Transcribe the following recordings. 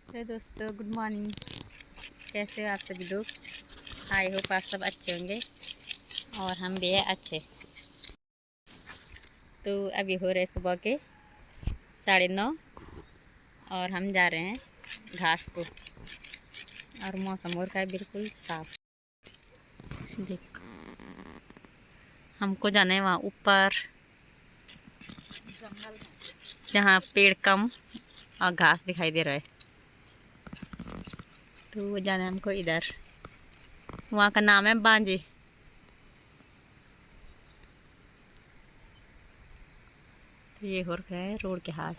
तो दोस्तों good morning. कैसे हो आप सभी लोग? आई होप आप सब अच्छे होंगे और हम भी है अच्छे। तो अभी हो रहे सुबह के 9:30 और हम जा रहे हैं घास को। और मौसम हो रखा है बिल्कुल साफ। देख, हमको जाना है वहाँ ऊपर जंगल में, जहाँ पेड़ कम और घास दिखाई दे रहा है। तो वो जाना है हमको इधर। वहाँ का नाम है बांजे। तो ये हो रखा है रोड के हाल।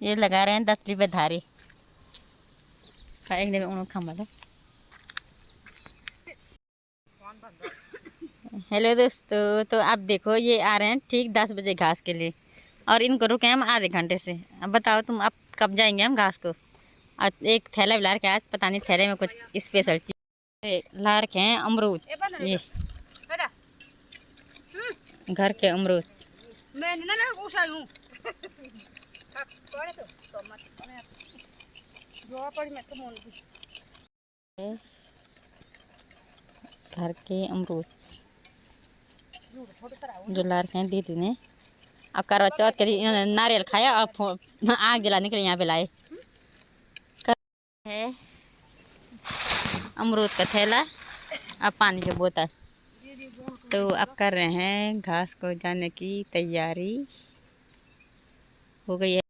ये लगा रहे हैं 10 रुपये धारे। हेलो दोस्तों, तो अब देखो ये आ रहे हैं ठीक 10 बजे घास के लिए और इनको रुके हम आधे घंटे से। अब बताओ तुम अब कब जाएंगे हम घास को। और एक थैला भी ला रखे, आज पता नहीं थैले में कुछ स्पेशल चीज ला रखे हैं। अमरूद, ये घर के अमरूद। घर के अमरूद जो ला रखे हैं दीदी ने। अब करवा चौथ के लिए नारियल खाया और आग जलाने के लिए यहाँ पे लाए है अमरूद का थैला और पानी की बोतल। तो अब कर रहे हैं घास को जाने की तैयारी हो गई है।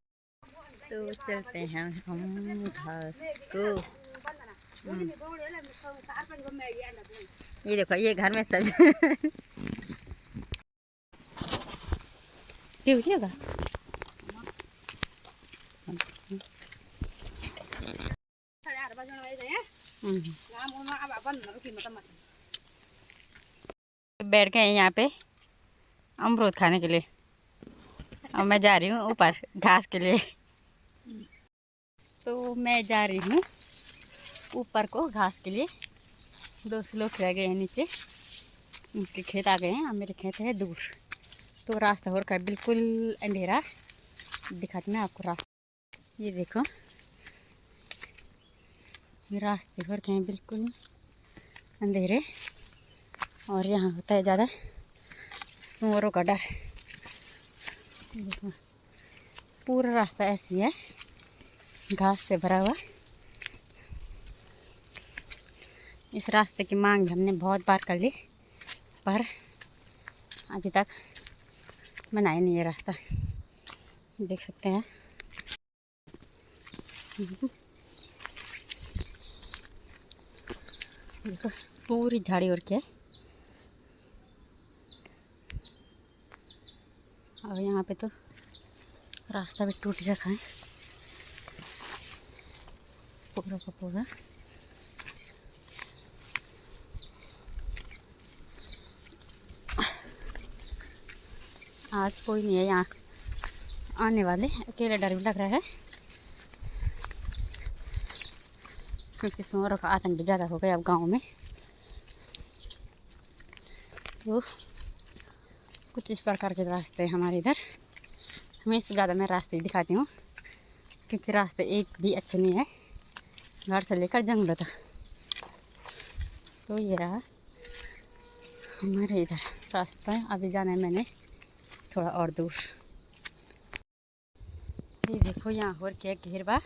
तो चलते हैं हम घास को। ये देखो ये घर में सब होगा। बैठ गए हैं यहाँ पे अमरूद खाने के लिए और मैं जा रही हूँ ऊपर घास के लिए। तो मैं जा रही हूँ ऊपर को घास के लिए। 2 लोग रह गए हैं नीचे, उनके खेत आ गए हैं और मेरे खेत है दूर। तो रास्ता हो रखा है बिल्कुल अंधेरा। दिखाती मैं आपको रास्ता। ये देखो ये रास्ते हो रखे हैं बिल्कुल अंधेरे और यहाँ होता है ज़्यादा सुअरों का डर। देखो पूरा रास्ता ऐसी है घास से भरा हुआ। इस रास्ते की मांग हमने बहुत बार कर ली पर अभी तक बनाया नहीं है रास्ता। देख सकते हैं देखो पूरी झाड़ी और क्या है। और यहाँ पे तो रास्ता भी टूट रखा है पूरा का पूरा। आज कोई नहीं है यहाँ आने वाले, अकेले डर भी लग रहा है क्योंकि सुअरों का आतंक भी ज़्यादा हो गया अब गांव में। तो कुछ इस प्रकार के रास्ते हैं हमारे इधर। हमेशा ज़्यादा मैं रास्ते दिखाती हूँ क्योंकि रास्ते एक भी अच्छे नहीं है घर से लेकर जंगलों तक। तो ये रहा हमारे इधर रास्ता है। अभी जाना है मैंने थोड़ा और दूर। ये देखो यहाँ हो क्या घेरवा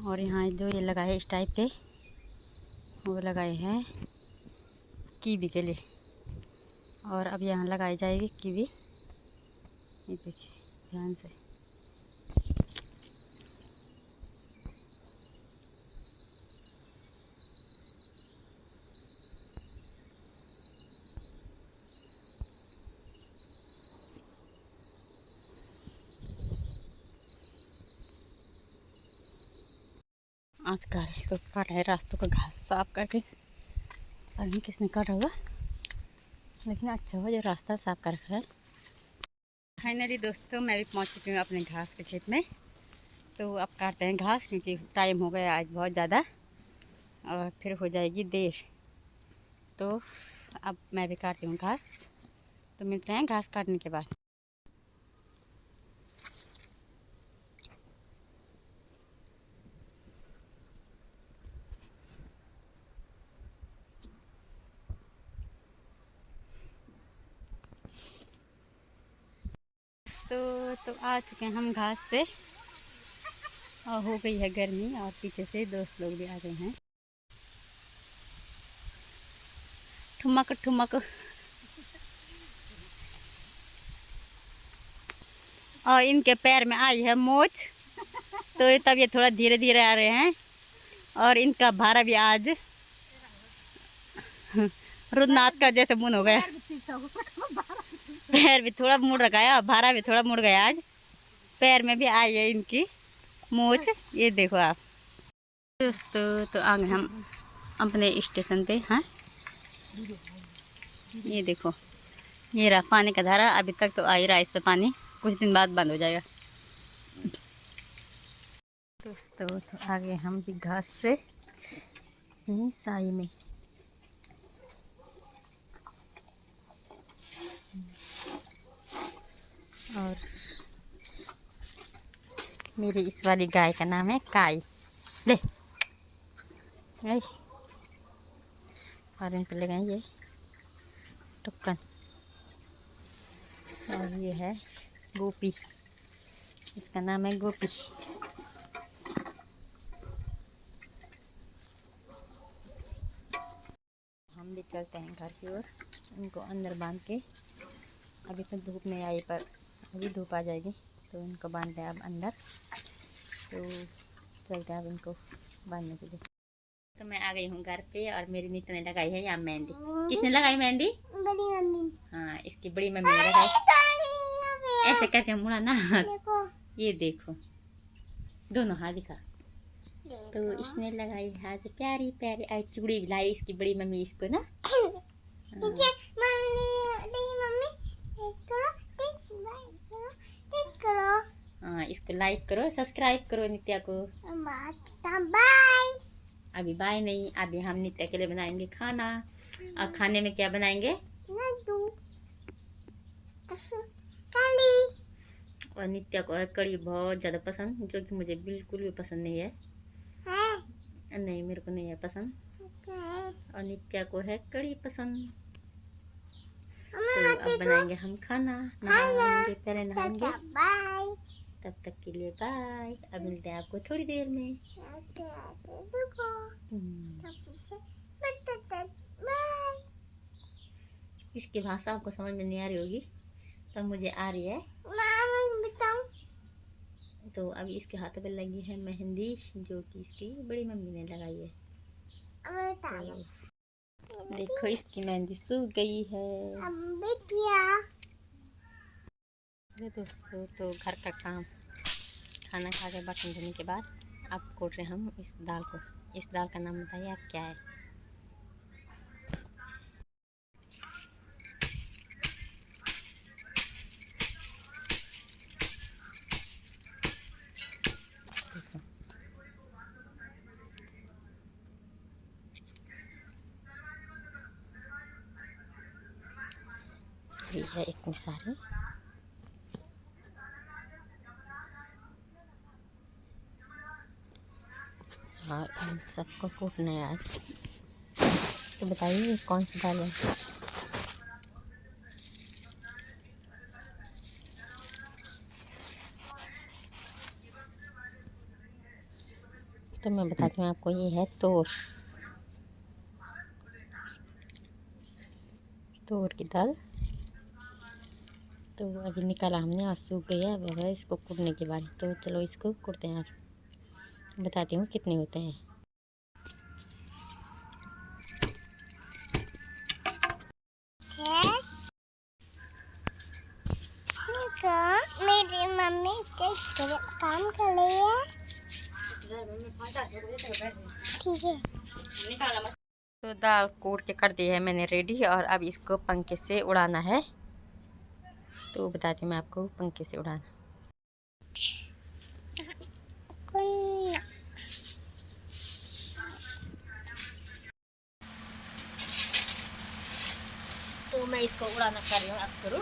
और यहाँ जो ये लगाए है इस टाइप के वो लगाए हैं कीवी के लिए और अब यहाँ लगाई जाएगी कीवी। ये देखिए ध्यान से। आजकल तो काटा है रास्तों का घास साफ करके, पता नहीं किसने काटा होगा लेकिन अच्छा हुआ जो रास्ता साफ कर रखा है। फाइनली दोस्तों मैं भी पहुंच चुकी हूँ अपने घास के खेत में। तो अब काटते हैं घास क्योंकि टाइम हो गया आज बहुत ज़्यादा और फिर हो जाएगी देर। तो अब मैं भी काटती हूँ घास। तो मिलते हैं घास काटने के बाद। तो आ चुके हैं हम घास से, और हो गई है गर्मी, और पीछे से दोस्त लोग भी आ गए हैं। ठुमक ठुमक। और इनके पैर में आई है मोच, तो तब ये थोड़ा धीरे धीरे आ रहे हैं। और इनका भारा भी आज रुद्रनाथ का जैसे मुन हो गया। पैर भी थोड़ा मुड़ रखा है और भारा भी थोड़ा मुड़ गया आज। पैर में भी आई है इनकी मोच, ये देखो आप दोस्तों। तो आ गए हम अपने स्टेशन पे। हाँ, ये देखो, ये रहा पानी का धारा। अभी तक तो आ ही रहा है इस पे पानी, कुछ दिन बाद बंद हो जाएगा। दोस्तों तो आ गए हम भी घास से यहीं साई में। और मेरी इस वाली गाय का नाम है काई। ले और इन पे ले गए ये टुक्कन। और ये है गोपी, इसका नाम है गोपी। हम भी चलते हैं घर की ओर, इनको अंदर बांध के। अभी तो धूप नहीं आई, पर अभी धूप आ जाएगी तो इनको बांधते हैं अब अंदर। तो चलते हैं अब इनको बांधने के लिए। तो मैं आ गई हूँ घर पे, और मेरी नीतू ने लगाई है यहाँ मेहंदी। किसने लगाई मेहंदी? बड़ी मम्मी। हाँ, इसकी बड़ी मम्मी ने लगाई। ऐसे करके मुड़ा ना, ये देखो, दोनों हाथ दिखा। तो इसने लगाई हाथ प्यारी प्यारी। आई चूड़ी भी लाई इसकी बड़ी मम्मी इसको ना। हाँ, इसको लाइक करो, सब्सक्राइब करो नित्या को। बाय। अभी बाय नहीं, अभी हम नित्या के लिए बनाएंगे खाना। और खाने में क्या बनाएंगे? और नित्या को है कढ़ी बहुत ज़्यादा पसंद, जो कि मुझे बिल्कुल भी पसंद नहीं है। नहीं, मेरे को नहीं है पसंद। और नित्या को है कढ़ी पसंद। तो अब बनाएंगे हम खाना, नहाएंगे, पहले नहाएंगे। तब तक के लिए बाय। अब मिलते हैं आपको थोड़ी देर में। इसकी भाषा आपको समझ में नहीं आ रही होगी, पर मुझे आ रही है। तो अभी इसके हाथों पे लगी है मेहंदी, जो कि इसकी बड़ी मम्मी ने लगाई है। तो देखो इसकी मेहंदी सूख गई है। दोस्तों तो घर का काम, खाना खा के बर्तन धोने के बाद अब कोट रहे हम इस दाल को। इस दाल का नाम बताइए आप क्या है? ये है एक मिसारी। और इन सबको कूटना है आज। तो बताइए ये कौन सी दाल है? तो मैं बताती हूँ आपको, ये है तोर की दाल। तो अभी निकाला हमने, आज सूख गया। अब है इसको कूटने की बारी। तो चलो इसको कूटते हैं। आप बताती हूँ कितने होते हैं। मेरी मम्मी काम कर रही है। ठीक है, निकाला मत। तो दाल कूट के कर दी है मैंने रेडी, और अब इसको पंखे से उड़ाना है। तो बताती हूँ मैं आपको पंखे से उड़ाना। तो मैं इसको उड़ाना कर रही हूँ अब शुरू।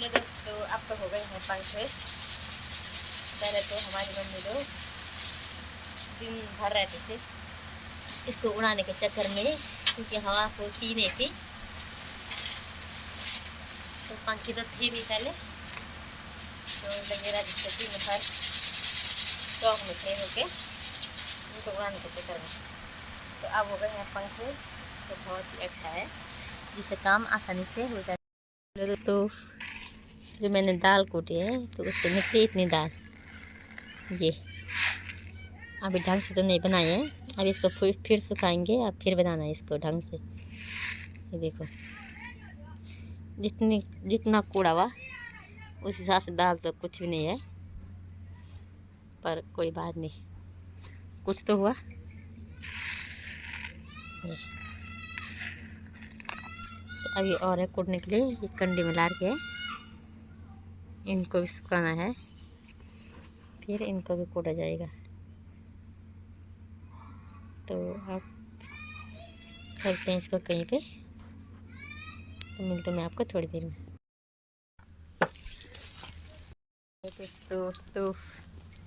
दोस्तों अब तो हो गए हैं पंख। पहले तो हमारी मम्मी लोग दिन भर रहते थे इसको उड़ाने के चक्कर में, क्योंकि हवा होती नहीं थी तो पंखी तो थी नहीं पहले, तो लगे रहा जिससे दिन भर शौक में थे होके उनको उड़ाने के चक्कर में। तो अब हो गए हैं पंख, तो बहुत ही अच्छा है जिससे काम आसानी से हो जाता है। तो जो मैंने दाल कूटी है तो उससे निकली इतनी दाल, ये अभी ढंग से तो नहीं बनाए हैं, अब इसको फिर सुखाएंगे, अब फिर बनाना है इसको ढंग से। ये देखो जितना कूड़ा हुआ उस हिसाब से दाल तो कुछ भी नहीं है, पर कोई बात नहीं, कुछ तो हुआ। तो अभी और है कूटने के लिए, ये कंडी में लार के इनको भी सुखाना है, फिर इनको भी कूटा जाएगा। तो आप चलते हैं इसको कहीं पे, तो मिलते मैं आपको थोड़ी देर में। तो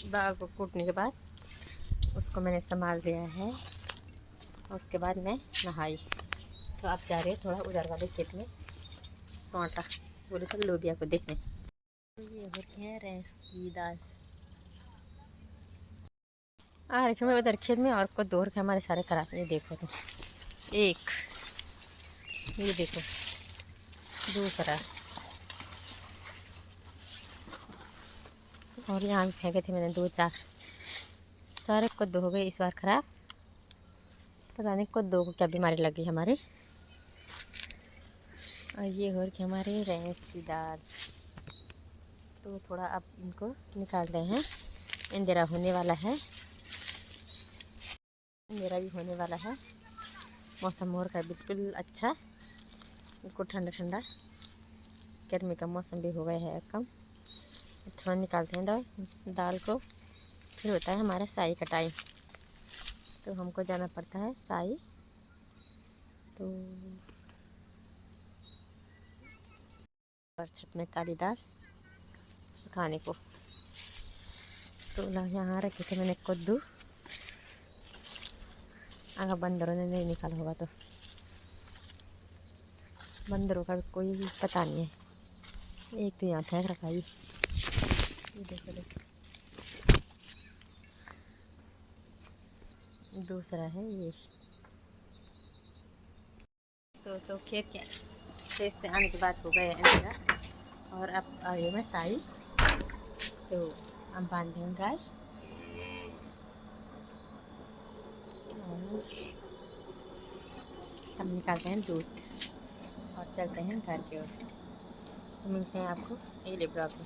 दाल को कूटने के बाद उसको मैंने संभाल दिया है, और उसके बाद मैं नहाई। तो आप जा रहे हैं थोड़ा उधर वाले खेत में सोंटा बोले तो लोबिया को देखने। तो ये होती है रैंस की दाल। आ रखे मैं उधर खेत में, और को दौड़ के हमारे सारे खराब। ये देखो तो एक, ये देखो दूसरा, और यहाँ भी फेंके थे मैंने 2-4, सारे कद्दू हो गए इस बार खराब। पता नहीं कद्दू को क्या बीमारी लगी हमारे। और ये हो रही हमारे रैंस की दाल। तो थोड़ा अब इनको निकालते हैं, अंधेरा होने वाला है, अंधेरा भी होने वाला है। मौसम हो रखा है बिल्कुल अच्छा, बिल्कुल ठंडा ठंडा, गर्मी का मौसम भी हो गया है कम। थोड़ा निकालते हैं दाल को, फिर होता है हमारा साई का टाइम, तो हमको जाना पड़ता है साई। तो छत में काली दाल सुखाने को। तो यहाँ रखे थे मैंने कद्दू, अगर बंदरों ने नहीं निकाला होगा तो, बंदरों का भी कोई पता नहीं है। एक तो यहाँ फेंक रखा है, ये देखो देखो, दूसरा है ये। तो खेत से आने के बाद हो गए अंधेरा, और अब आ गई मैं साई। तो अब बांधे गाय, और हम निकालते हैं दूध और चलते हैं घर की ओर। तो मिलते हैं आपको अगले ब्लॉग में।